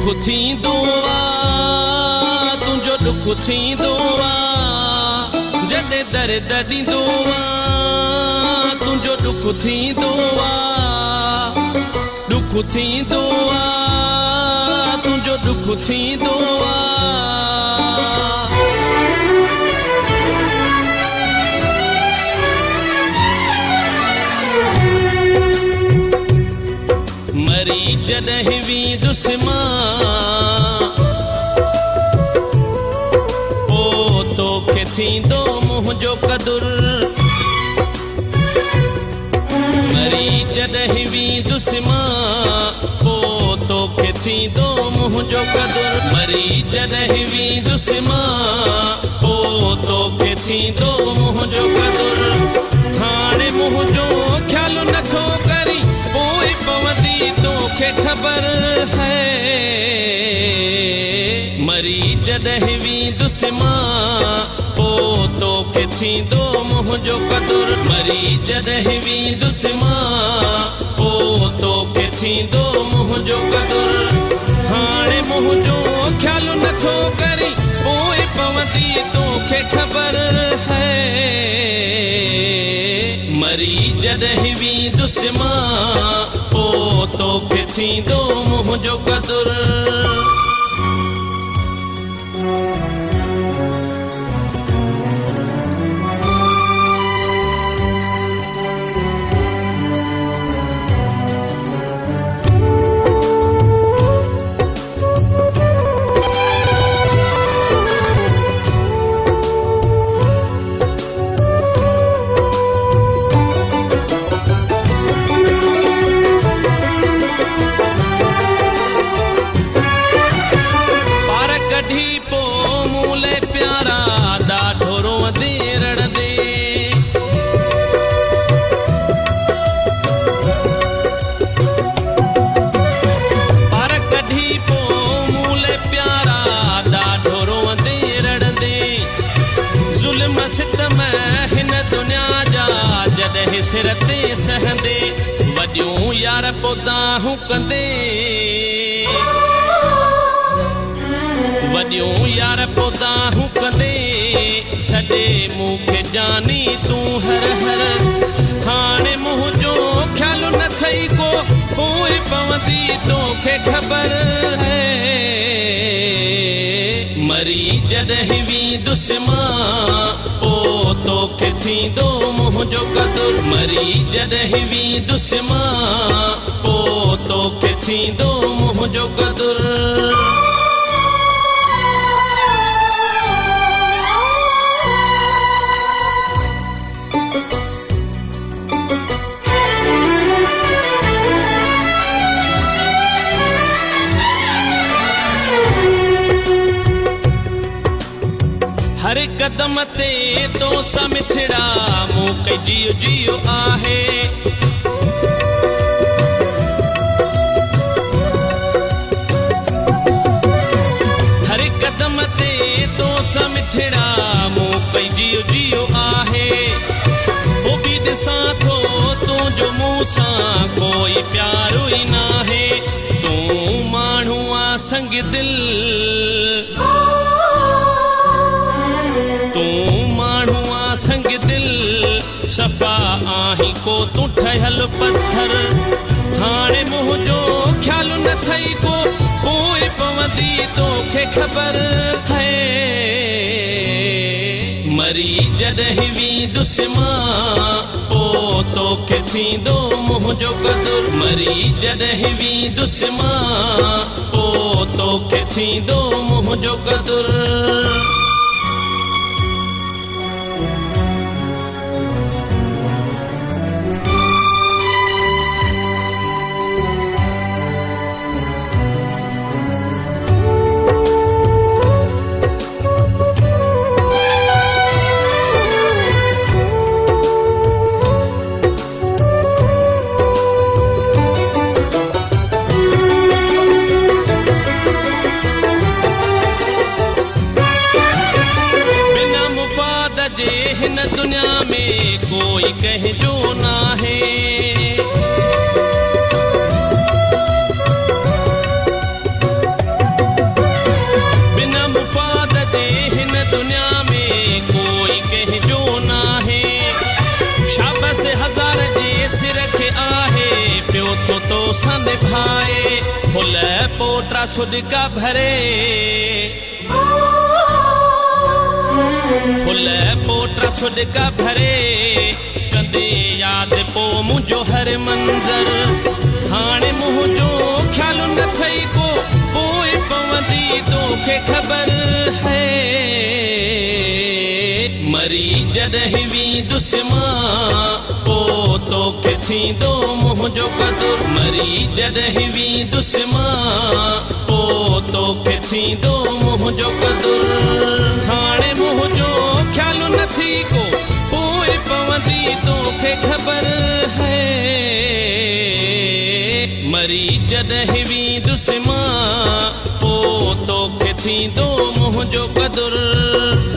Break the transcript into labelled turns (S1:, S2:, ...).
S1: दुख थींदो आ तुंहिंजो दुख थींदो आ जॾहिं दर्द ॾींदो आ तुंहिंजो दुख थींदो आ दुख थींदो आ तुंहिंजो दुख थींदो आ मरी जॾहिं वेंदुसि मां पोइ तोखे थींदो मुंहिंजो क़दुरु मरी जॾहिं वेंदुसि मां पोइ तोखे थींदो मुंहिंजो क़दुरु मरी जॾहिं वेंदुसि मां पोइ तोखे थींदो मुंहिंजो क़दुरु हाणे मुंहिंजो ख़्यालु नथो करी पोइ पवंदी तोखे ख़बर है मरी जॾहिं वेंदुसि मां पोइ तोखे थींदो मुंहिंजो क़दुरु मरी जॾहिं वेंदुसि मां पोइ तोखे थींदो मुंहिंजो क़दुरु हाणे मुंहिंजो ख़्यालु नथो करी पोइ पवंदी तोखे ख़बर है मरी जॾहिं वेंदुसि मां पोइ तोखे थींदो मुंहिंजो क़दुरु सिर ते सहंदे वॾियूं यार पोदाहूं कंदे वॾियूं यार पोदाहूं कंदे छॾे मूंखे जानी तूं हर हर हाणे मुंहिंजो ख़्यालु न थई को पोइ पवंदी तोखे ख़बर है मरी जॾहिं वेंदुसि मां पोइ तोखे थींदो मुंहिंजो क़दुरु मरी जॾहिं वेंदुसि मां पोइ तोखे थींदो मुंहिंजो क़दुरु हर कदम ते तो समिठड़ा मूं कई जियो जियो आहे हर कदम ते तो समिठड़ा मूं कई जियो जियो आहे वो भी ॾिसां थो तुंहिंजो मूं सां कोई प्यारो ई नाहे तूं माण्हू आ संग दिल तूं माण्हू आ संग दिल सफ़ा आहीं को तूं ठहियल पत्थर हाणे मुंहिंजो ख़्यालु न थई को पोइ पवंदी तोखे ख़बर है मरी जॾहिं वेंदुसि मां पोइ तोखे थींदो मुंहिंजो क़दुरु मरी जॾहिं वेंदुसि मां पोइ तोखे थींदो मुंहिंजो क़दुरु हिन दुनिया में कोई कहजो नाहे 10,000 जे सिर खे आहे पियो तो सन भाए फुल पोटा सुॾका भरे फुल पोटा सुॾका भरे कंदे यादि पोइ मुंहिंजो हर मंज़र हाणे मुंहिंजो ख़्यालु न थई को पोइ पवंदी तोखे ख़बर है मरी जॾहिं वेंदुसि मां पोइ तोखे थींदो मुंहिंजो क़दुरु मरी जॾहिं वेंदुसि मां पोइ तोखे थींदो मुंहिंजो क़दुरु हाणे मुंहिंजो ख़्यालु न थी को पोइ पवंदी तोखे ख़बर है मरी जॾहिं वेंदुसि मां पोइ तोखे थींदो मुंहिंजो क़दुरु